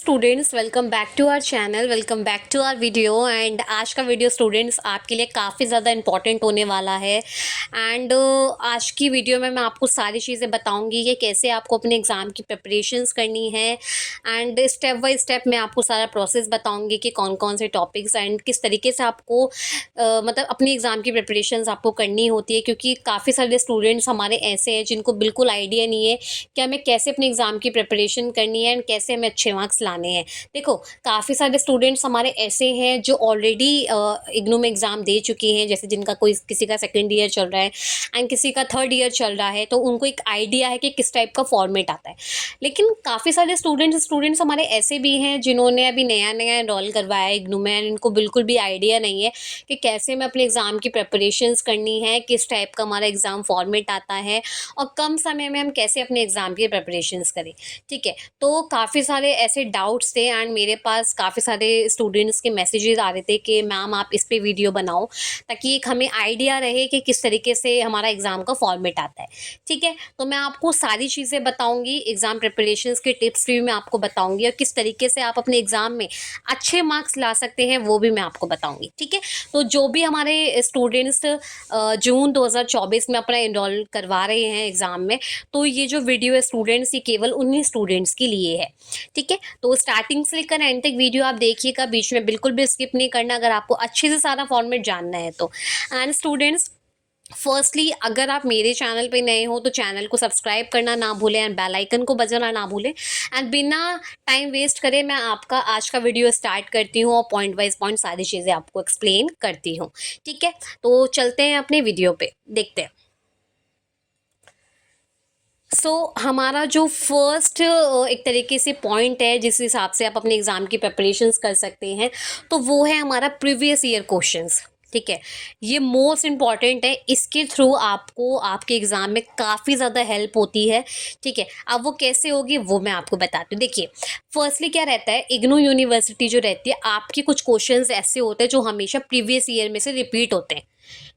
Students, welcome back to our channel, welcome back to our video. And आज का video students आपके लिए काफ़ी ज़्यादा इंपॉर्टेंट होने वाला है। एंड आज की वीडियो में मैं आपको सारी चीज़ें बताऊंगी कि कैसे आपको अपने एग्ज़ाम की प्रिपरेशंस करनी है। एंड स्टेप बाय स्टेप मैं आपको सारा प्रोसेस बताऊंगी कि कौन कौन से टॉपिक्स एंड किस तरीके से आपको मतलब अपनी एग्ज़ाम की प्रिपरेशंस आपको करनी होती है, क्योंकि काफ़ी सारे स्टूडेंट्स हमारे ऐसे हैं जिनको बिल्कुल आइडिया नहीं है कि हमें कैसे अपनी एग्ज़ाम की प्रिपरेशन करनी है एंड कैसे हमें अच्छे मार्क्स लाने हैं। देखो, काफ़ी सारे स्टूडेंट्स हमारे ऐसे हैं जो ऑलरेडी इग्नू में एग्ज़ाम दे चुके हैं, जैसे जिनका कोई किसी का सेकंड ईयर चल रहा है एंड किसी का थर्ड ईयर चल रहा है, तो उनको एक आइडिया है कि किस टाइप का फॉर्मेट आता है। लेकिन काफ़ी सारे स्टूडेंट्स हमारे ऐसे भी हैं जिन्होंने अभी नया नया एनरोल करवाया है इग्नू में एंड इनको बिल्कुल भी आइडिया नहीं है कि कैसे हमें अपने एग्ज़ाम की प्रिपरेशंस करनी है, किस टाइप का हमारा एग्ज़ाम फॉर्मेट आता है और कम समय में हम कैसे अपने एग्ज़ाम की प्रिपरेशंस करें। ठीक है, तो काफ़ी सारे ऐसे डाउट्स थे एंड मेरे पास काफ़ी सारे स्टूडेंट्स के मैसेजेस आ रहे थे कि मैम आप इस पे वीडियो बनाओ, ताकि एक हमें आइडिया रहे कि किस तरीके से हमारा एग्ज़ाम का फॉर्मेट आता है। ठीक है, तो मैं आपको सारी चीज़ें बताऊंगी, एग्ज़ाम प्रिपरेशंस के टिप्स भी मैं आपको बताऊंगी और किस तरीके से आप अपने एग्ज़ाम में अच्छे मार्क्स ला सकते हैं वो भी मैं आपको बताऊंगी। ठीक है, तो जो भी हमारे स्टूडेंट्स जून 2024 में अपना एनरोल करवा रहे हैं एग्ज़ाम में, तो ये जो वीडियो है स्टूडेंट्स, ये केवल उन्हीं स्टूडेंट्स के लिए है। ठीक है, तो स्टार्टिंग से लेकर एंड तक वीडियो आप देखिएगा, बीच में बिल्कुल भी स्किप नहीं करना अगर आपको अच्छे से सारा फॉर्मेट जानना है तो। एंड स्टूडेंट्स, फर्स्टली अगर आप मेरे चैनल पे नए हो तो चैनल को सब्सक्राइब करना ना भूलें एंड बेल आइकन को बजाना ना भूलें। एंड बिना टाइम वेस्ट करे मैं आपका आज का वीडियो स्टार्ट करती हूँ और पॉइंट वाइज पॉइंट सारी चीज़ें आपको एक्सप्लेन करती हूँ। ठीक है, तो चलते हैं अपने वीडियो पे, देखते हैं। हमारा जो फर्स्ट एक तरीके से पॉइंट है जिस हिसाब से आप अपने एग्ज़ाम की प्रिपरेशंस कर सकते हैं, तो वो है हमारा प्रीवियस ईयर क्वेश्चंस। ठीक है, ये मोस्ट इम्पॉर्टेंट है, इसके थ्रू आपको आपके एग्ज़ाम में काफ़ी ज़्यादा हेल्प होती है। ठीक है, अब वो कैसे होगी वो मैं आपको बताती हूँ। देखिए, फर्स्टली क्या रहता है, इग्नू यूनिवर्सिटी जो रहती है, आपके कुछ क्वेश्चंस ऐसे होते हैं जो हमेशा प्रीवियस ईयर में से रिपीट होते हैं।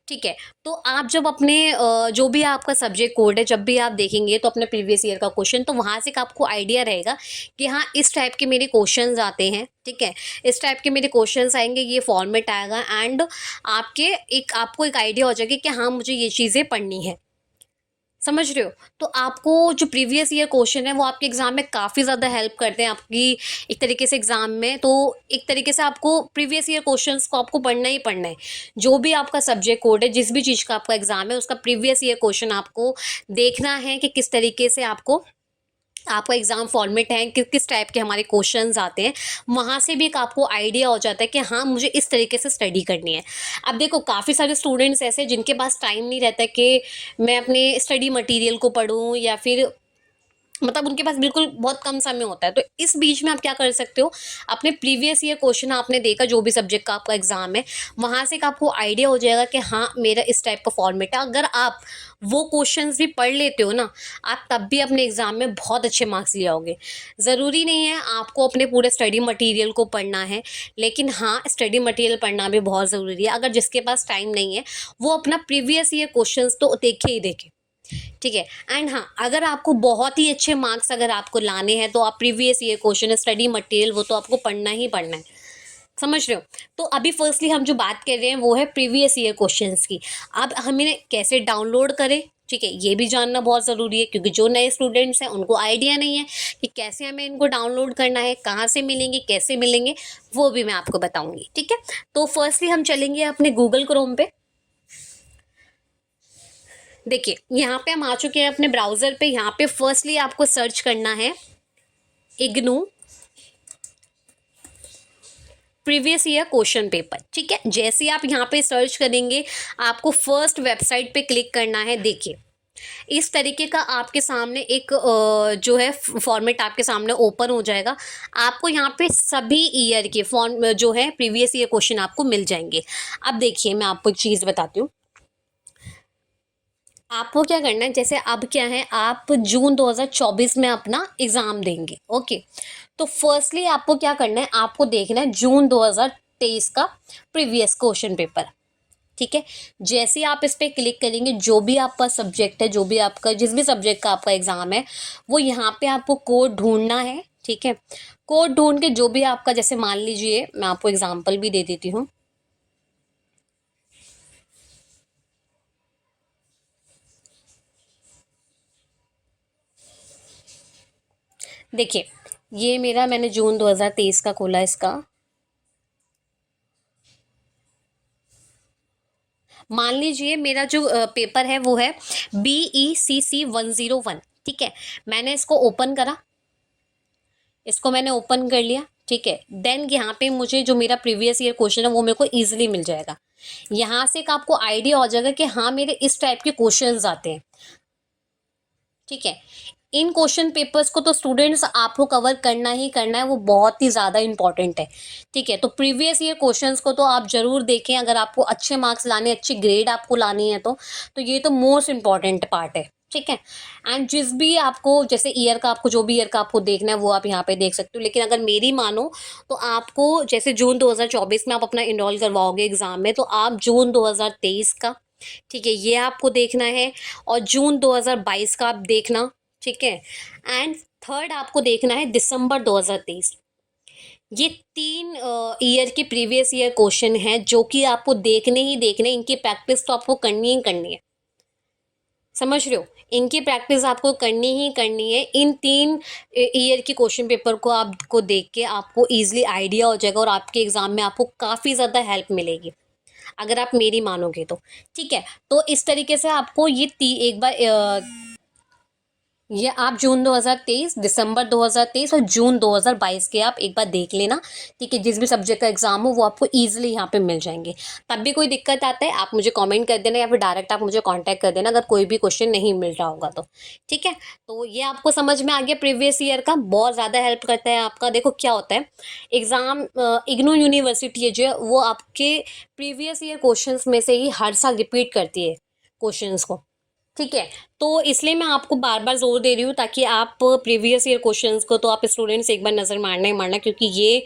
ठीक है, तो आप जब अपने जो भी आपका सब्जेक्ट कोड है, जब भी आप देखेंगे तो अपने प्रीवियस ईयर का क्वेश्चन, तो वहाँ से एक आपको आइडिया रहेगा कि हाँ, इस टाइप के मेरे क्वेश्चंस आते हैं। ठीक है, इस टाइप के मेरे क्वेश्चंस आएंगे, ये फॉर्मेट आएगा एंड आपको एक आइडिया हो जाएगा कि हाँ, मुझे ये चीज़ें पढ़नी है। समझ रहे हो? तो आपको जो प्रीवियस ईयर क्वेश्चन है वो आपके एग्जाम में काफ़ी ज़्यादा हेल्प करते हैं आपकी एक तरीके से एग्जाम में। तो एक तरीके से आपको प्रीवियस ईयर क्वेश्चंस को आपको पढ़ना ही पढ़ना है। जो भी आपका सब्जेक्ट कोड है, जिस भी चीज़ का आपका एग्जाम है, उसका प्रीवियस ईयर क्वेश्चन आपको देखना है कि किस तरीके से आपका एग्ज़ाम फॉर्मेट है, किस टाइप के हमारे क्वेश्चंस आते हैं। वहाँ से भी एक आपको आइडिया हो जाता है कि हाँ, मुझे इस तरीके से स्टडी करनी है। अब देखो, काफ़ी सारे स्टूडेंट्स ऐसे हैं जिनके पास टाइम नहीं रहता कि मैं अपने स्टडी मटेरियल को पढूँ, या फिर मतलब उनके पास बिल्कुल बहुत कम समय होता है। तो इस बीच में आप क्या कर सकते हो, अपने प्रीवियस ईयर क्वेश्चन आपने देखा, जो भी सब्जेक्ट का आपका एग्जाम है, वहाँ से एक आपको आइडिया हो जाएगा कि हाँ, मेरा इस टाइप का फॉर्मेट है। अगर आप वो क्वेश्चंस भी पढ़ लेते हो ना, आप तब भी अपने एग्जाम में बहुत अच्छे मार्क्स ले आओगे। ज़रूरी नहीं है आपको अपने पूरे स्टडी मटेरियल को पढ़ना है, लेकिन हाँ, स्टडी मटेरियल पढ़ना भी बहुत ज़रूरी है। अगर जिसके पास टाइम नहीं है, वो अपना प्रीवियस ईयर क्वेश्चंस तो देखे ही देखे। ठीक है, एंड हाँ, अगर आपको बहुत ही अच्छे मार्क्स अगर आपको लाने हैं, तो आप previous year question, study material, वो तो आपको पढ़ना ही पढ़ना है। समझ रहे हो? तो अभी फर्स्टली हम जो बात कर रहे हैं वो है प्रीवियस ईयर क्वेश्चंस की। अब हमें कैसे डाउनलोड करें, ठीक है, ये भी जानना बहुत ज़रूरी है, क्योंकि जो नए स्टूडेंट्स हैं उनको आइडिया नहीं है कि कैसे हमें इनको डाउनलोड करना है, कहाँ से मिलेंगे, कैसे मिलेंगे, वो भी मैं आपको बताऊंगी। ठीक है, तो फर्स्टली हम चलेंगे अपने गूगल क्रोम पे। देखिए, यहाँ पे हम आ चुके हैं अपने ब्राउज़र पे। यहाँ पे फर्स्टली आपको सर्च करना है IGNOU previous year question paper. ठीक है, जैसे ही आप यहाँ पे सर्च करेंगे, आपको फर्स्ट वेबसाइट पे क्लिक करना है। देखिए, इस तरीके का आपके सामने एक जो है फॉर्मेट आपके सामने ओपन हो जाएगा। आपको यहाँ पे सभी ईयर के फॉर्म जो है प्रीवियस ईयर क्वेश्चन आपको मिल जाएंगे। अब देखिए, मैं आपको एक चीज़ बताती हूँ। आपको क्या करना है, जैसे अब क्या है, आप जून 2024 में अपना एग्ज़ाम देंगे। ओके, तो फर्स्टली आपको क्या करना है, आपको देखना है जून 2023 का प्रीवियस क्वेश्चन पेपर। ठीक है, जैसे ही आप इस पर क्लिक करेंगे, जो भी आपका सब्जेक्ट है, जो भी आपका जिस भी सब्जेक्ट का आपका एग्ज़ाम है, वो यहाँ पे आपको कोड ढूंढना है। ठीक है। कोड ढूंढ के जो भी आपका, जैसे मान लीजिए मैं आपको एग्जांपल भी दे देती हूँ। देखिए, ये मेरा, मैंने जून 2023 का खोला इसका। मान लीजिए मेरा जो पेपर है वो है BECC 101। ठीक है, मैंने इसको ओपन करा, इसको मैंने ओपन कर लिया। ठीक है, देन यहाँ पे मुझे जो मेरा प्रीवियस ईयर क्वेश्चन है वो मेरे को इजीली मिल जाएगा। यहाँ से एक आपको आइडिया हो जाएगा कि हाँ मेरे इस टाइप के क्वेश्चंस आते हैं। ठीक है, इन क्वेश्चन पेपर्स को तो स्टूडेंट्स आपको कवर करना ही करना है, वो बहुत ही ज़्यादा इंपॉर्टेंट है। ठीक है, तो प्रीवियस ईयर क्वेश्चंस को तो आप जरूर देखें, अगर आपको अच्छे मार्क्स लाने, अच्छी ग्रेड आपको लानी है तो ये तो मोस्ट इंपॉर्टेंट पार्ट है। ठीक है, एंड जिस भी आपको, जैसे ईयर का आपको, जो भी ईयर का आपको देखना है वो आप यहाँ पे देख सकते हो, लेकिन अगर मेरी मानो तो आपको, जैसे जून 2024 में आप अपना इनरोल करवाओगे एग्जाम में, तो आप जून 2023 का, ठीक है, ये आपको देखना है, और जून 2022 का आप देखना। ठीक है, एंड थर्ड आपको देखना है दिसंबर 2023। ये 3 ईयर के प्रीवियस ईयर क्वेश्चन हैं जो कि आपको देखने ही देखने, इनकी प्रैक्टिस तो आपको करनी ही करनी है। समझ रहे हो, इनकी प्रैक्टिस आपको करनी ही करनी है। इन 3 ईयर के क्वेश्चन पेपर को आपको देख के आपको इजीली आइडिया हो जाएगा, और आपके एग्जाम में आपको काफ़ी ज़्यादा हेल्प मिलेगी अगर आप मेरी मानोगे तो। ठीक है, तो इस तरीके से आपको ये एक बार ये आप जून 2023, दिसंबर 2023 और जून 2022 के आप एक बार देख लेना। ठीक है, जिस भी सब्जेक्ट का एग्जाम हो वो आपको इजीली यहाँ पे मिल जाएंगे। तब भी कोई दिक्कत आता है आप मुझे कमेंट कर देना, या फिर डायरेक्ट आप मुझे कांटेक्ट कर देना अगर कोई भी क्वेश्चन नहीं मिल रहा होगा तो। ठीक है, तो ये आपको समझ में आ गया, प्रीवियस ईयर का बहुत ज़्यादा हेल्प करता है आपका। देखो क्या होता है, एग्जाम, इग्नू यूनिवर्सिटी है जो, वो आपके प्रीवियस ईयर क्वेश्चन में से ही हर साल रिपीट करती है क्वेश्चंस को। ठीक है, तो इसलिए मैं आपको बार बार जोर दे रही हूँ, ताकि आप प्रीवियस ईयर क्वेश्चंस को तो आप स्टूडेंट्स एक बार नज़र मारना ही मारना, क्योंकि ये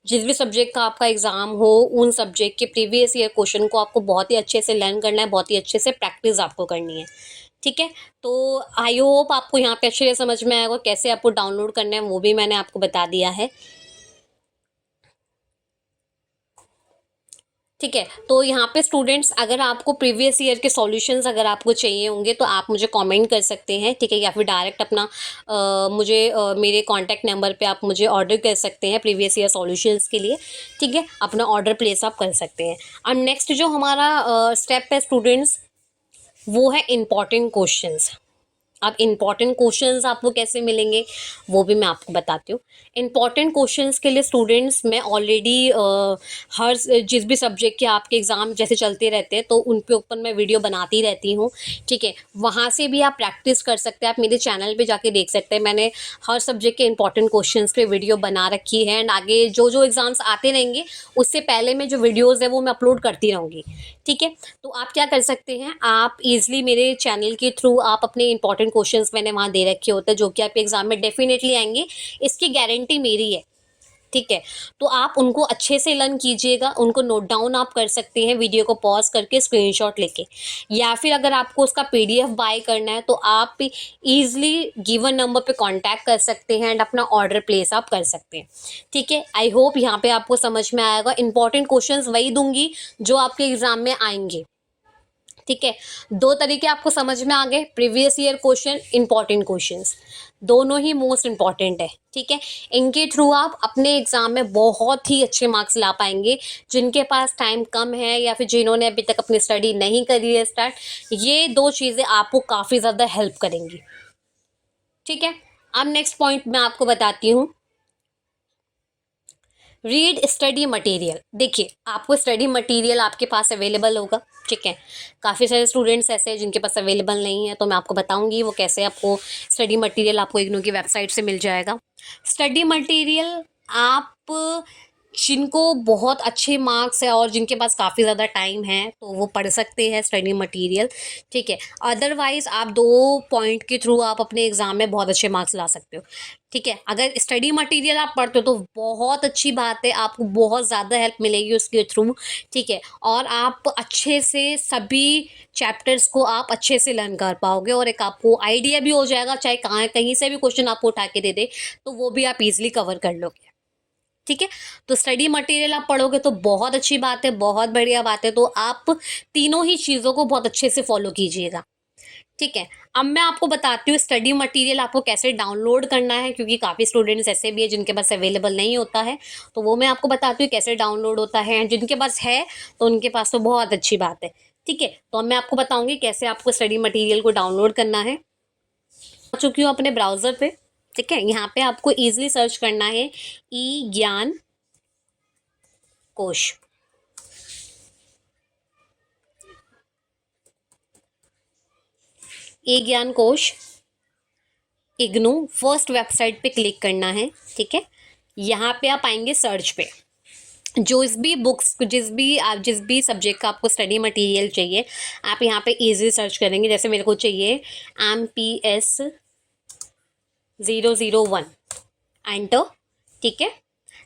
जिस भी सब्जेक्ट का आपका एग्जाम हो, उन सब्जेक्ट के प्रीवियस ईयर क्वेश्चन को आपको बहुत ही अच्छे से लर्न करना है, बहुत ही अच्छे से प्रैक्टिस आपको करनी है। ठीक है, तो आई होप आपको यहाँ पे अच्छे से समझ में आएगा, कैसे आपको डाउनलोड करना है वो भी मैंने आपको बता दिया है। ठीक है, तो यहाँ पे स्टूडेंट्स, अगर आपको प्रीवियस ईयर के सॉल्यूशंस अगर आपको चाहिए होंगे तो आप मुझे कमेंट कर सकते हैं। ठीक है, या फिर डायरेक्ट अपना मुझे मेरे कॉन्टैक्ट नंबर पे आप मुझे ऑर्डर कर सकते हैं प्रीवियस ईयर सॉल्यूशंस के लिए। ठीक है, अपना ऑर्डर प्लेस आप कर सकते हैं। अब नेक्स्ट जो हमारा स्टेप है स्टूडेंट्स, वो है इम्पॉर्टेंट क्वेश्चंस। अब इम्पॉर्टेंट क्वेश्चंस आपको कैसे मिलेंगे वो भी मैं आपको बताती हूँ। इम्पॉर्टेंट क्वेश्चंस के लिए स्टूडेंट्स, मैं ऑलरेडी हर जिस भी सब्जेक्ट के आपके एग्ज़ाम जैसे चलते रहते हैं तो उन पे ऊपर मैं वीडियो बनाती रहती हूँ। ठीक है, वहाँ से भी आप प्रैक्टिस कर सकते हैं, आप मेरे चैनल पे जाके देख सकते हैं, मैंने हर सब्जेक्ट के इंपॉर्टेंट क्वेश्चंस पे वीडियो बना रखी है, एंड आगे जो जो एग्ज़ाम्स आते रहेंगे उससे पहले मैं जो वीडियोज़ है वो मैं अपलोड करती रहूँगी। ठीक है, तो आप क्या कर सकते हैं, आप ईजिली मेरे चैनल के थ्रू आप अपने इंपॉर्टेंट क्वेश्चंस मैंने वहाँ दे रखे होते हैं जो कि आपके एग्जाम में डेफिनेटली आएंगे, इसकी गारंटी मेरी है। ठीक है, तो आप उनको अच्छे से लर्न कीजिएगा, उनको नोट डाउन आप कर सकते हैं वीडियो को पॉज करके स्क्रीनशॉट लेके, या फिर अगर आपको उसका पीडीएफ बाय करना है तो आप इजीली गिवन नंबर पे कांटेक्ट कर सकते हैं एंड अपना ऑर्डर प्लेस आप कर सकते हैं। ठीक है, आई होप यहाँ पे आपको समझ में आएगा। इंपॉर्टेंट क्वेश्चंस वही दूंगी जो आपके एग्जाम में आएंगे। ठीक है, 2 तरीके आपको समझ में आ गए, previous year question, important questions, दोनों ही मोस्ट इंपॉर्टेंट है। ठीक है, इनके थ्रू आप अपने एग्जाम में बहुत ही अच्छे मार्क्स ला पाएंगे। जिनके पास टाइम कम है या फिर जिन्होंने अभी तक अपनी स्टडी नहीं करी है स्टार्ट, ये 2 चीज़ें आपको काफ़ी ज़्यादा हेल्प करेंगी। ठीक है, अब नेक्स्ट पॉइंट मैं आपको बताती हूँ, रीड स्टडी मटेरियल। देखिए, आपको स्टडी मटेरियल आपके पास अवेलेबल होगा। ठीक है, काफ़ी सारे स्टूडेंट्स ऐसे हैं जिनके पास अवेलेबल नहीं है, तो मैं आपको बताऊंगी वो कैसे आपको स्टडी मटेरियल आपको इग्नू की वेबसाइट से मिल जाएगा। स्टडी मटेरियल आप जिनको बहुत अच्छे मार्क्स है और जिनके पास काफ़ी ज़्यादा टाइम है तो वो पढ़ सकते हैं स्टडी मटेरियल, ठीक है। अदरवाइज़ आप 2 पॉइंट के थ्रू आप अपने एग्ज़ाम में बहुत अच्छे मार्क्स ला सकते हो, ठीक है। अगर स्टडी मटेरियल आप पढ़ते हो तो बहुत अच्छी बात है, आपको बहुत ज़्यादा हेल्प मिलेगी उसके थ्रू, ठीक है। और आप अच्छे से सभी चैप्टर्स को आप अच्छे से लर्न कर पाओगे और एक आपको आइडिया भी हो जाएगा, चाहे कहाँ कहीं से भी क्वेश्चन आपको उठा के दे दे, तो वो भी आप ईज़िली कवर कर लोगे। ठीक है। तो स्टडी मटेरियल आप पढ़ोगे तो बहुत अच्छी बात है, बहुत बढ़िया बात है। तो आप तीनों ही चीज़ों को बहुत अच्छे से फॉलो कीजिएगा, ठीक है। अब मैं आपको बताती हूँ स्टडी मटेरियल आपको कैसे डाउनलोड करना है, क्योंकि काफ़ी स्टूडेंट्स ऐसे भी है जिनके पास अवेलेबल नहीं होता है, तो वो मैं आपको बताती हूँ कैसे डाउनलोड होता है। जिनके पास है तो उनके पास तो बहुत अच्छी बात है, ठीक है। तो अब मैं आपको बताऊंगी कैसे आपको स्टडी मटेरियल को डाउनलोड करना है। आ चुकी हूँ अपने ब्राउज़र पे, ठीक है। यहाँ पे आपको ईजिली सर्च करना है ई ज्ञान कोश। ई ज्ञान कोश इग्नू फर्स्ट वेबसाइट पे क्लिक करना है, ठीक है। यहाँ पे आप आएंगे सर्च पे, जिस भी सब्जेक्ट का आपको स्टडी मटेरियल चाहिए आप यहाँ पे इजीली सर्च करेंगे। जैसे मेरे को चाहिए MPS 001, एंटर, ठीक है।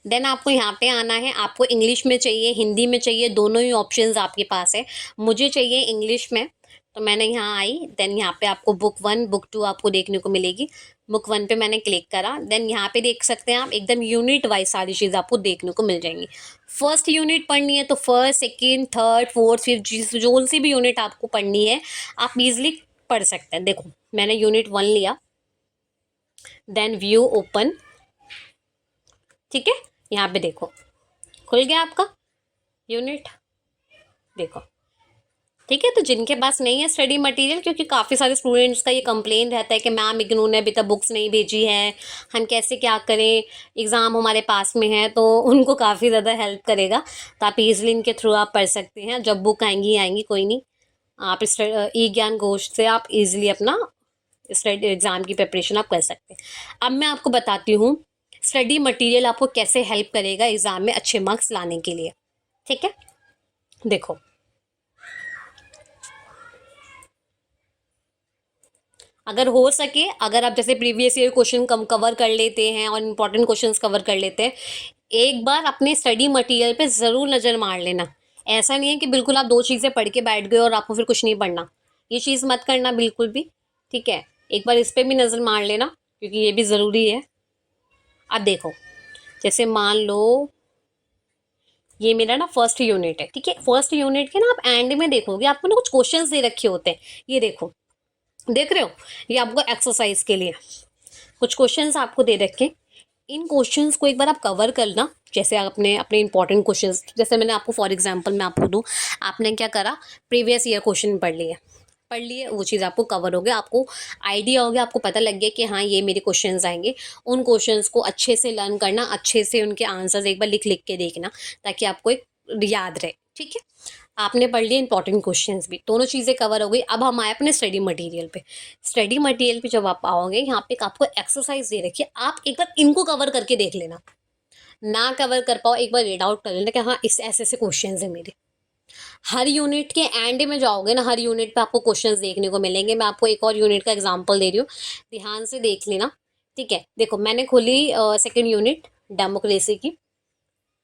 देन आपको यहाँ पे आना है, आपको इंग्लिश में चाहिए हिंदी में चाहिए, दोनों ही ऑप्शंस आपके पास है। मुझे चाहिए इंग्लिश में, तो मैंने यहाँ आई। देन यहाँ पे आपको बुक 1 बुक 2 आपको देखने को मिलेगी। बुक 1 पे मैंने क्लिक करा। देन यहाँ पे देख सकते हैं आप एकदम यूनिट वाइज सारी चीज़ आपको देखने को मिल जाएंगी। फर्स्ट यूनिट पढ़नी है तो first, second, third, fourth, fifth, जो सी भी यूनिट आपको पढ़नी है आप इजिली पढ़ सकते हैं। देखो मैंने यूनिट 1 लिया, देन व्यू ओपन, ठीक है। यहाँ पे देखो खुल गया आपका यूनिट, देखो, ठीक है। तो जिनके पास नहीं है स्टडी मटेरियल, क्योंकि काफ़ी सारे स्टूडेंट्स का ये कंप्लेन रहता है कि मैम इग्नू ने अभी तक बुक्स नहीं भेजी है, हम कैसे क्या करें, एग्ज़ाम हमारे पास में है, तो उनको काफ़ी ज़्यादा हेल्प करेगा। तो आप इजली इनके थ्रू आप पढ़ सकते हैं। जब बुक आएंगी आएंगी, कोई नहीं, आप ई ज्ञान कोश से आप इजली अपना स्टडी एग्ज़ाम की प्रिपरेशन आप कर सकते हैं। अब मैं आपको बताती हूँ स्टडी मटेरियल आपको कैसे हेल्प करेगा एग्ज़ाम में अच्छे मार्क्स लाने के लिए, ठीक है। देखो अगर हो सके, अगर आप जैसे प्रीवियस ईयर क्वेश्चन कम कवर कर लेते हैं और इम्पॉर्टेंट क्वेश्चंस कवर कर लेते हैं, एक बार अपने स्टडी मटेरियल पे ज़रूर नज़र मार लेना। ऐसा नहीं है कि बिल्कुल आप 2 चीज़ें पढ़ के बैठ गए और आपको फिर कुछ नहीं पढ़ना, ये चीज़ मत करना बिल्कुल भी, ठीक है। एक बार इस पे भी नज़र मार लेना, क्योंकि ये भी ज़रूरी है। अब देखो जैसे मान लो ये मेरा ना फर्स्ट यूनिट है, ठीक है। फर्स्ट यूनिट के ना आप एंड में देखोगे आपको ना कुछ क्वेश्चंस दे रखे होते हैं, ये देखो, देख रहे हो, ये आपको एक्सरसाइज के लिए कुछ क्वेश्चंस आपको दे रखे। इन क्वेश्चंस को एक बार आप कवर करना। जैसे आपने अपने इंपॉर्टेंट क्वेश्चंस, जैसे मैंने आपको फॉर एग्जांपल मैं आपको दूं, आपने क्या करा, प्रीवियस ईयर क्वेश्चन पढ़ लिए, वो चीज़ आपको कवर हो गया, आपको आइडिया हो गया, आपको पता लग गया कि हाँ ये मेरे क्वेश्चंस आएंगे। उन क्वेश्चंस को अच्छे से लर्न करना, अच्छे से उनके आंसर्स एक बार लिख लिख के देखना, ताकि आपको एक याद रहे, ठीक है। आपने पढ़ लिया इंपॉर्टेंट क्वेश्चंस भी, दोनों चीज़ें कवर हो गई। अब हम आए अपने स्टडी मटेरियल पे। स्टडी मटेरियल पे जब आप आओगे, यहाँ पे एक आपको एक्सरसाइज दे रखी है, आप एक बार इनको कवर करके देख लेना। ना कवर कर पाओ एक बार रीड आउट कर लेना कि हाँ इस ऐसे ऐसे क्वेश्चन है मेरे। हर यूनिट के एंड में जाओगे ना, हर यूनिट पे आपको क्वेश्चंस देखने को मिलेंगे। मैं आपको एक और यूनिट का एग्जांपल दे रही हूँ, ध्यान से देख लेना, ठीक है। देखो मैंने खोली सेकेंड यूनिट डेमोक्रेसी की,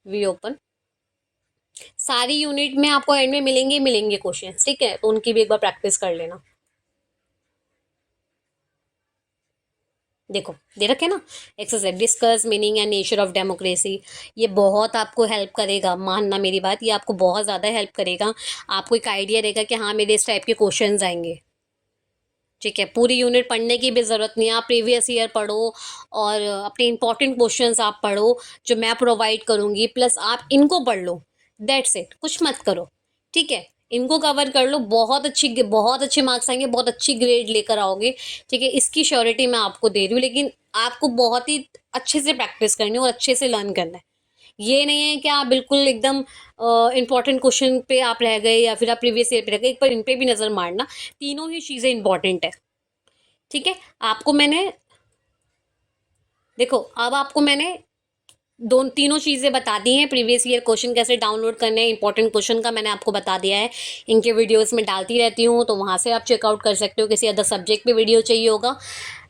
वी ओपन। सारी यूनिट में आपको एंड में मिलेंगे क्वेश्चन, ठीक है। तो उनकी भी एक बार प्रैक्टिस कर लेना। देखो दे रखे ना exercise, discuss meaning and nature of democracy. ये बहुत आपको हेल्प करेगा, मानना मेरी बात, ये आपको बहुत ज़्यादा हेल्प करेगा। आपको एक आइडिया रहेगा कि हाँ मेरे इस टाइप के क्वेश्चंस आएंगे, ठीक है। पूरी यूनिट पढ़ने की भी ज़रूरत नहीं है, आप प्रीवियस ईयर पढ़ो और अपने इंपॉर्टेंट क्वेश्चंस आप पढ़ो जो मैं प्रोवाइड करूँगी, प्लस आप इनको पढ़ लो, दैट्स इट, कुछ मत करो, ठीक है। इनको कवर कर लो, बहुत अच्छे मार्क्स आएंगे, बहुत अच्छी ग्रेड लेकर आओगे, ठीक है। इसकी श्योरिटी मैं आपको दे रही हूँ, लेकिन आपको बहुत ही अच्छे से प्रैक्टिस करनी है और अच्छे से लर्न करना है। ये नहीं है कि आप बिल्कुल एकदम इंपॉर्टेंट क्वेश्चन पे आप रह गए या फिर आप प्रीवियस ईयर पे रह गए, एक बार इन पे भी नज़र मारना। तीनों ही चीज़ें इंपॉर्टेंट है, ठीक है। आपको मैंने देखो अब आपको मैंने दोनों तीनों चीज़ें बता दी हैं। प्रीवियस ईयर क्वेश्चन कैसे डाउनलोड करने हैं, इंपॉर्टेंट क्वेश्चन का मैंने आपको बता दिया है। इनके वीडियोस में डालती रहती हूँ, तो वहाँ से आप चेकआउट कर सकते हो। किसी अदर सब्जेक्ट पे वीडियो चाहिए होगा,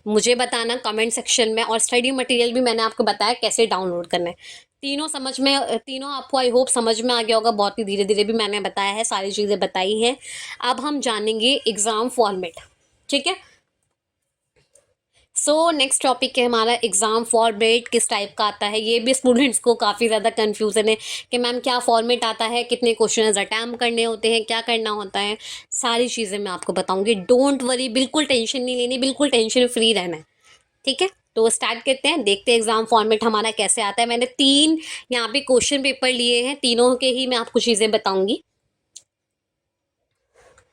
मुझे बताना कमेंट सेक्शन में। और स्टडी मटेरियल भी मैंने आपको बताया कैसे डाउनलोड करना है। तीनों आपको आई होप समझ में आ गया होगा। बहुत ही धीरे धीरे भी मैंने बताया है, सारी चीज़ें बताई हैं। अब हम जानेंगे एग्ज़ाम फॉर्मेट, ठीक है। सो नेक्स्ट टॉपिक है हमारा एग्ज़ाम फॉर्मेट किस टाइप का आता है। ये भी स्टूडेंट्स को काफ़ी ज़्यादा कन्फ्यूज़न है कि मैम क्या फॉर्मेट आता है, कितने क्वेश्चन अटैम्प्ट करने होते हैं, क्या करना होता है। सारी चीज़ें मैं आपको बताऊंगी। डोंट वरी, बिल्कुल टेंशन नहीं लेनी, बिल्कुल टेंशन फ्री रहना है, ठीक है। तो स्टार्ट करते हैं, देखते हैं एग्जाम फॉर्मेट हमारा कैसे आता है। मैंने 3 यहाँ पे क्वेश्चन पेपर लिए हैं, तीनों के ही मैं आपको चीज़ें बताऊंगी।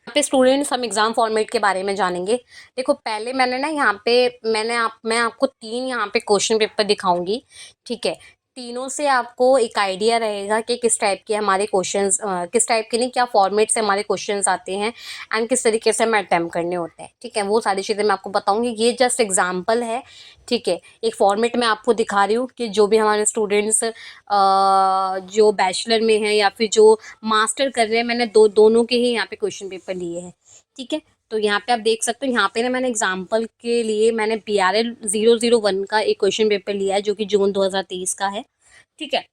यहाँ पे स्टूडेंट्स हम एग्जाम फॉर्मेट के बारे में जानेंगे। देखो पहले मैंने ना यहाँ पे मैं आपको 3 यहाँ पे क्वेश्चन पेपर दिखाऊंगी, ठीक है। तीनों से आपको एक आइडिया रहेगा कि किस टाइप के हमारे क्वेश्चंस, किस टाइप के नहीं, क्या फॉर्मेट से हमारे क्वेश्चंस आते हैं एंड किस तरीके से हमें अटेम्प्ट करने होते हैं, ठीक है। वो सारी चीज़ें मैं आपको बताऊंगी। ये जस्ट एग्जाम्पल है, ठीक है। एक फॉर्मेट मैं आपको दिखा रही हूँ कि जो भी हमारे स्टूडेंट्स जो बैचलर में हैं या फिर जो मास्टर कर रहे हैं, मैंने दोनों के ही यहाँ पे क्वेश्चन पेपर लिए हैं, ठीक है। तो यहाँ पे आप देख सकते हो, यहाँ पे ना मैंने एग्जाम्पल के लिए मैंने PRL 001 का एक क्वेश्चन पेपर लिया है जो कि जून 2023 का है, ठीक है।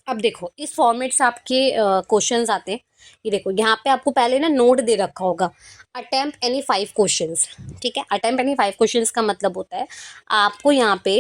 अब देखो इस फॉर्मेट से आपके क्वेश्चंस आते हैं। ये देखो यहाँ पे आपको पहले ना नोट दे रखा होगा, अटेम्प्ट एनी 5 क्वेश्चंस, ठीक है। अटेम्प्ट एनी 5 क्वेश्चंस का मतलब होता है आपको यहाँ पे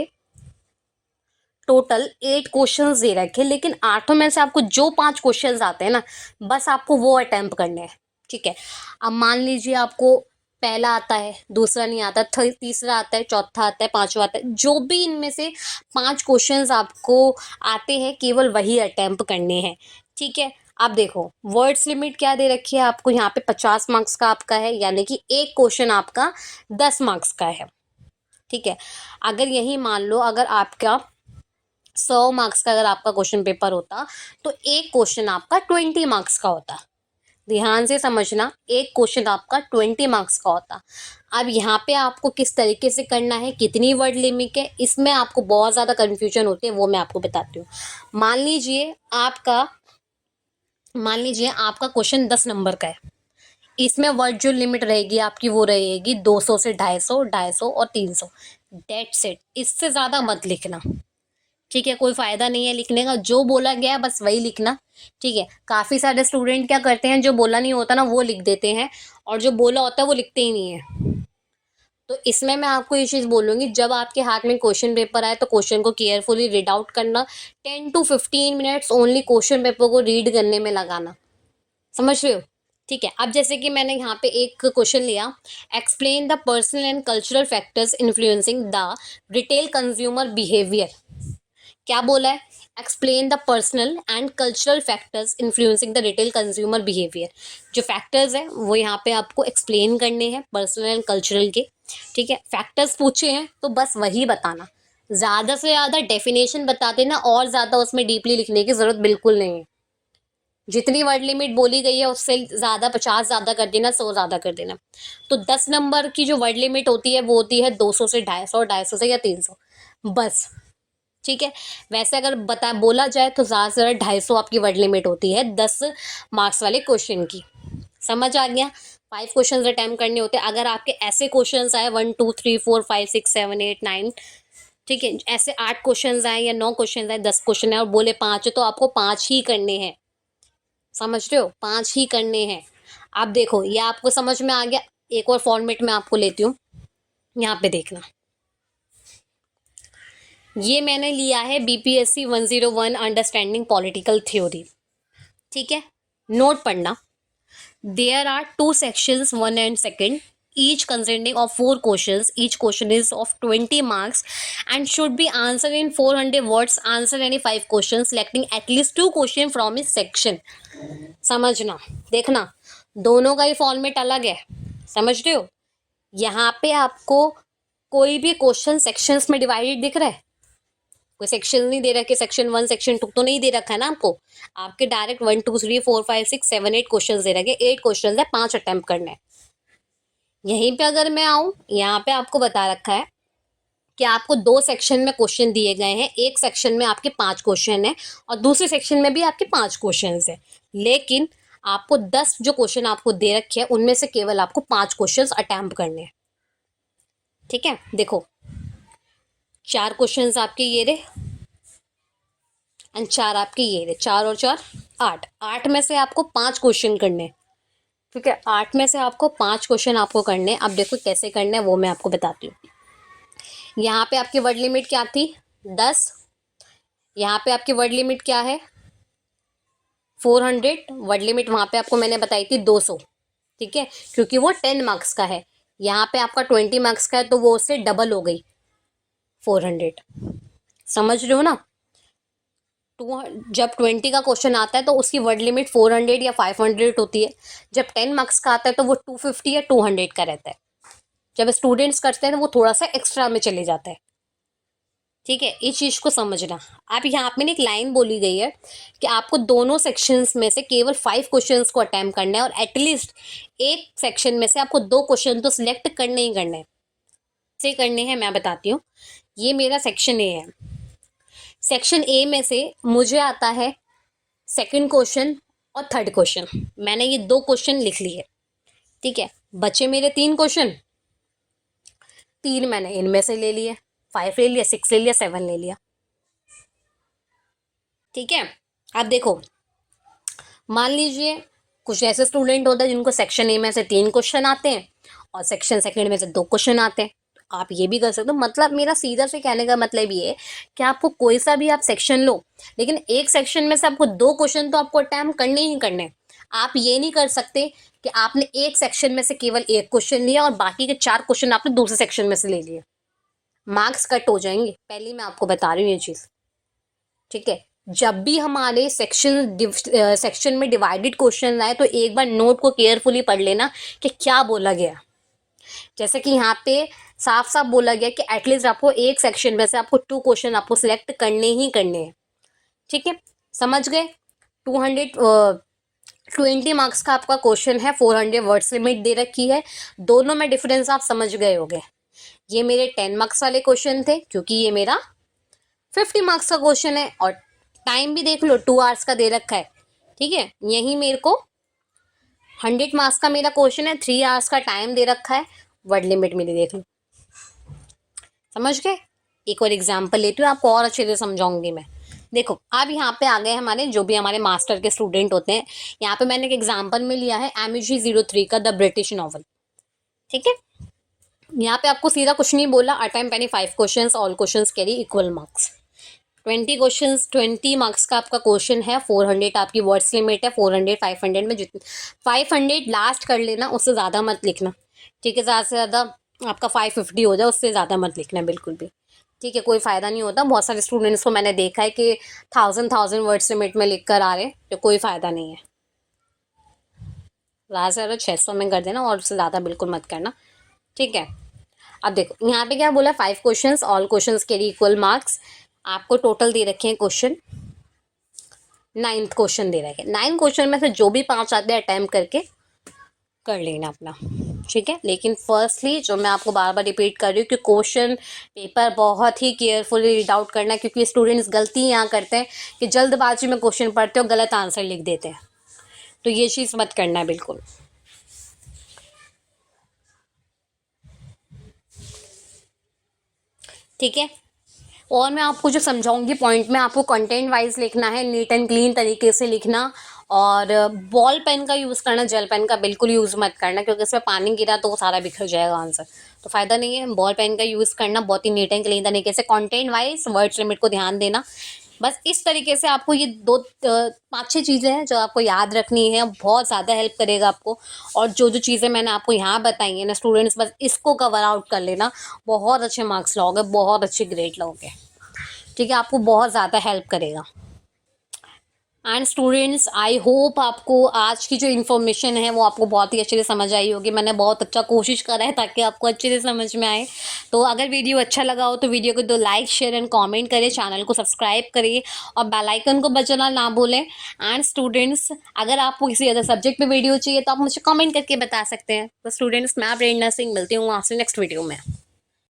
टोटल 8 क्वेश्चंस दे रखे, लेकिन 8 में से आपको जो 5 क्वेश्चंस आते हैं ना, बस आपको वो अटेम्प्ट करने हैं, ठीक है। अब मान लीजिए आपको पहला आता है, दूसरा नहीं आता, तीसरा आता है, चौथा आता है, पांचवा आता है, जो भी इनमें से 5 क्वेश्चंस आपको आते हैं केवल वही अटेम्प्ट करने हैं, ठीक है। अब देखो वर्ड्स लिमिट क्या दे रखी है आपको, यहाँ पे 50 मार्क्स का आपका है, यानी कि एक क्वेश्चन आपका 10 मार्क्स का है, ठीक है। अगर यही मान लो अगर आपका 100 मार्क्स का अगर आपका क्वेश्चन पेपर होता, तो एक क्वेश्चन आपका 20 मार्क्स का होता। ध्यान से समझना, एक क्वेश्चन आपका 20 मार्क्स का होता। अब यहाँ पे आपको किस तरीके से करना है, कितनी वर्ड लिमिट है, इसमें आपको बहुत ज़्यादा कन्फ्यूजन होती है, वो मैं आपको बताती हूँ। मान लीजिए आपका क्वेश्चन 10 नंबर का है। इसमें वर्ड जो लिमिट रहेगी आपकी वो रहेगी 200 से 250, 250 और 300। डेट्स इट, इससे ज़्यादा मत लिखना, ठीक है। कोई फायदा नहीं है लिखने का, जो बोला गया है बस वही लिखना, ठीक है। काफी सारे स्टूडेंट क्या करते हैं, जो बोला नहीं होता ना वो लिख देते हैं, और जो बोला होता है वो लिखते ही नहीं है। तो इसमें मैं आपको ये चीज बोलूंगी, जब आपके हाथ में क्वेश्चन पेपर आए तो क्वेश्चन को केयरफुली रीड आउट करना। 10 to 15 minutes only question paper को रीड करने में लगाना, समझ रहे हो, ठीक है। अब जैसे कि मैंने यहाँ पे एक क्वेश्चन लिया, explain the personal and cultural factors influencing the retail consumer behaviour. क्या बोला है, explain the personal and cultural factors influencing the retail consumer behaviour. जो फैक्टर्स है वो यहाँ पे आपको एक्सप्लेन करने हैं, पर्सनल एंड कल्चरल के, ठीक है। फैक्टर्स पूछे हैं तो बस वही बताना, ज़्यादा से ज़्यादा डेफिनेशन बता देना, और ज़्यादा उसमें डीपली लिखने की ज़रूरत बिल्कुल नहीं है। जितनी वर्ड लिमिट बोली गई है उससे ज़्यादा 50 ज़्यादा कर देना, 100 ज़्यादा कर देना। तो 10 नंबर की जो वर्ड लिमिट होती है वो होती है 200 से 250, 250 से या 300, बस, ठीक है। वैसे अगर बोला जाए तो ज़्यादा से ज़्यादा 250 आपकी वर्ड लिमिट होती है 10 मार्क्स वाले क्वेश्चन की। समझ आ गया। 5 क्वेश्चन अटेम्प्ट करने होते हैं। अगर आपके ऐसे क्वेश्चन आए 1 2 3 4 5 6 7 8 9, ठीक है, ऐसे 8 क्वेश्चन आए या 9 क्वेश्चन आए, 10 क्वेश्चन है और बोले 5 है, तो आपको 5 ही करने हैं, समझ रहे हो, 5 ही करने हैं। आप देखो ये आपको समझ में आ गया। एक और फॉर्मेट में आपको लेती हूँ, यहाँ पे देखना। ये मैंने लिया है BPSC 101 अंडरस्टैंडिंग पॉलिटिकल थ्योरी, ठीक है। नोट पढ़ना। There are 2 sections 1 and 2 each consisting of 4 questions. Each question is of 20 marks and should be answered in 400 words. Answer any 5 questions selecting at least 2 questions from each section. समझना, देखना, दोनों का ही format अलग है, समझ रहे हो। यहाँ पे आपको कोई भी क्वेश्चन सेक्शंस में डिवाइडेड दिख रहा है, कोई सेक्शन नहीं दे रखे, सेक्शन 1 सेक्शन 2 तो नहीं दे रखा है ना आपको। आपके डायरेक्ट 1 2 3 4 5 6 7 8 क्वेश्चन दे रखे, 8 क्वेश्चन है, 5 अटेम्प्ट करने हैं। यहीं पे अगर मैं आऊँ, यहाँ पे आपको बता रखा है कि आपको 2 सेक्शन में क्वेश्चन दिए गए हैं, एक सेक्शन में आपके 5 क्वेश्चन हैं और दूसरे सेक्शन में भी आपके 5 क्वेश्चंस हैं, लेकिन आपको 10 जो क्वेश्चन आपको दे रखे हैं उनमें से केवल आपको 5 क्वेश्चंस अटेम्प्ट करने हैं। ठीक है, देखो 4 क्वेश्चंस आपके ये रहे एंड 4 आपके ये रहे, 4 और 4 8, 8 में से आपको 5 क्वेश्चन करने हैं। ठीक है, 8 में से आपको 5 क्वेश्चन आपको करने हैं। अब देखो कैसे करने हैं वो मैं आपको बताती हूँ। यहाँ पे आपकी वर्ड लिमिट क्या थी, 10। यहाँ पे आपकी वर्ड लिमिट क्या है, 400। वर्ड लिमिट वहाँ पे आपको मैंने बताई थी 200। ठीक है, क्योंकि वो 10 मार्क्स का है। यहाँ पे आपका 20 मार्क्स का है तो वो उससे डबल हो गई, 400। समझ रहे हो ना। जब 20 का क्वेश्चन आता है तो उसकी वर्ड लिमिट 400 या 500 होती है। जब 10 मार्क्स का आता है तो वो 250 या 200 का रहता है। जब स्टूडेंट्स करते हैं तो वो थोड़ा सा एक्स्ट्रा में चले जाता है। ठीक है, इस चीज को समझना। आप यहाँ पे एक लाइन बोली गई है कि आपको दोनों सेक्शंस में से केवल 5 क्वेश्चंस को अटेम्प्ट करना है और एटलीस्ट एक सेक्शन में से आपको 2 क्वेश्चन तो सिलेक्ट करने ही करने हैं। कैसे करने हैं मैं बताती हूँ। ये मेरा सेक्शन ए है। सेक्शन ए में से मुझे आता है सेकंड क्वेश्चन और थर्ड क्वेश्चन। मैंने ये 2 क्वेश्चन लिख लिए। ठीक है, बचे मेरे 3 क्वेश्चन। 3 मैंने इनमें से ले लिए, 5 ले लिया, 6 ले लिया, 7 ले लिया। ठीक है, अब देखो मान लीजिए कुछ ऐसे स्टूडेंट होते हैं जिनको सेक्शन ए में से 3 क्वेश्चन आते हैं और सेक्शन सेकंड में से 2 क्वेश्चन आते हैं। आप ये भी कर सकते हो। मतलब मेरा सीधा से कहने का मतलब ये है कि आपको कोई सा भी आप सेक्शन लो, लेकिन एक सेक्शन में से आपको 2 क्वेश्चन तो आपको अटेम्प्ट करने ही करने। आप ये नहीं कर सकते कि आपने एक सेक्शन में से केवल एक क्वेश्चन लिया और बाकी के 4 क्वेश्चन आपने दूसरे सेक्शन में से ले लिए। मार्क्स कट हो जाएंगे, पहले मैं आपको बता रही हूँ ये चीज़। ठीक है, जब भी हमारे सेक्शन में डिवाइडेड क्वेश्चन आए तो एक बार नोट को केयरफुली पढ़ लेना कि क्या बोला गया। जैसे कि यहाँ पे साफ साफ बोला गया कि एटलीस्ट आपको एक सेक्शन में से आपको 2 क्वेश्चन आपको सिलेक्ट करने ही करने हैं। ठीक है, समझ गए। 220 मार्क्स का आपका क्वेश्चन है, 400 वर्ड्स लिमिट दे रखी है। दोनों में डिफरेंस आप समझ गए होंगे। ये मेरे 10 मार्क्स वाले क्वेश्चन थे क्योंकि ये मेरा 50 मार्क्स का क्वेश्चन है और टाइम भी देख लो 2 आवर्स का दे रखा है। ठीक है, यही मेरे को 100 मार्क्स का मेरा क्वेश्चन है, 3 आवर्स का टाइम दे रखा है। वर्ड लिमिट मेरी देख लो। समझ गए। एक और एग्जाम्पल लेती हूँ, आपको और अच्छे से समझाऊंगी मैं। देखो अब यहाँ पे आ गए हमारे जो भी हमारे मास्टर के स्टूडेंट होते हैं। यहाँ पे मैंने एक एग्जाम्पल में लिया है MUG03 का द ब्रिटिश नॉवल। ठीक है, यहाँ पे आपको सीधा कुछ नहीं बोला, attempt any 5 questions, all questions carry equal marks. 20 questions, 20 marks का आपका क्वेश्चन है। 400 आपकी वर्ड्स लिमिट है। 400 500 में जितने 500 लास्ट कर लेना, उससे ज़्यादा मत लिखना। ठीक है, ज़्यादा से ज़्यादा आपका 550 हो जाए, उससे ज़्यादा मत लिखना बिल्कुल भी। ठीक है, कोई फ़ायदा नहीं होता। बहुत सारे स्टूडेंट्स को मैंने देखा है कि 1000 वर्ड्स लिमिट में लिख कर आ रहे, तो कोई फ़ायदा नहीं है। ज़्यादा से ज़्यादा 600 में कर देना और उससे ज़्यादा बिल्कुल मत करना। ठीक है, अब देखो यहाँ पे क्या बोला, 5 questions, all questions carry equal marks. आपको टोटल दे रखे हैं क्वेश्चन, 9th क्वेश्चन दे रखे हैं। 9 क्वेश्चन में से जो भी 5 आते हैं अटेम्प्ट करके कर लेना अपना। ठीक है, लेकिन फर्स्टली जो मैं आपको बार बार रिपीट कर रही हूँ कि क्वेश्चन पेपर बहुत ही केयरफुली रीड आउट करना है, क्योंकि स्टूडेंट्स गलती यहाँ करते हैं कि जल्दबाजी में क्वेश्चन पढ़ते हो गलत आंसर लिख देते हैं। तो ये चीज़ मत करना है बिल्कुल। ठीक है, और मैं आपको जो समझाऊंगी पॉइंट में, आपको कंटेंट वाइज लिखना है, नीट एंड क्लीन तरीके से लिखना। और बॉल पेन का यूज़ करना, जेल पेन का बिल्कुल यूज़ मत करना, क्योंकि इसमें पानी गिरा तो वो सारा बिखर जाएगा आंसर, तो फ़ायदा नहीं है। बॉल पेन का यूज़ करना, बहुत ही नीट एंड क्लीन तरीके से, कंटेंट वाइज वर्ड्स लिमिट को ध्यान देना। बस इस तरीके से आपको ये 5-6 चीज़ें हैं जो आपको याद रखनी है, बहुत ज़्यादा हेल्प करेगा आपको। और जो जो चीज़ें मैंने आपको यहाँ बताई हैं ना स्टूडेंट्स, बस इसको कवर आउट कर लेना, बहुत अच्छे मार्क्स लाओगे, बहुत अच्छी ग्रेड लाओगे। ठीक है, आपको बहुत ज़्यादा हेल्प करेगा। एंड स्टूडेंट्स, आई होप आपको आज की जो इन्फॉर्मेशन है वो आपको बहुत ही अच्छे से समझ आई होगी। मैंने बहुत अच्छा कोशिश करा है ताकि आपको अच्छे से समझ में आए। तो अगर वीडियो अच्छा लगा हो तो वीडियो को दो लाइक, शेयर एंड कमेंट करें, चैनल को सब्सक्राइब करिए और बेल आइकन को बजाना ना भूलें। एंड स्टूडेंट्स, अगर आपको किसी अदर सब्जेक्ट पे वीडियो चाहिए तो आप मुझे कमेंट करके बता सकते हैं। तो स्टूडेंट्स, मैं प्रेरणा सिंह, मिलती हूँ आपसे नेक्स्ट वीडियो में।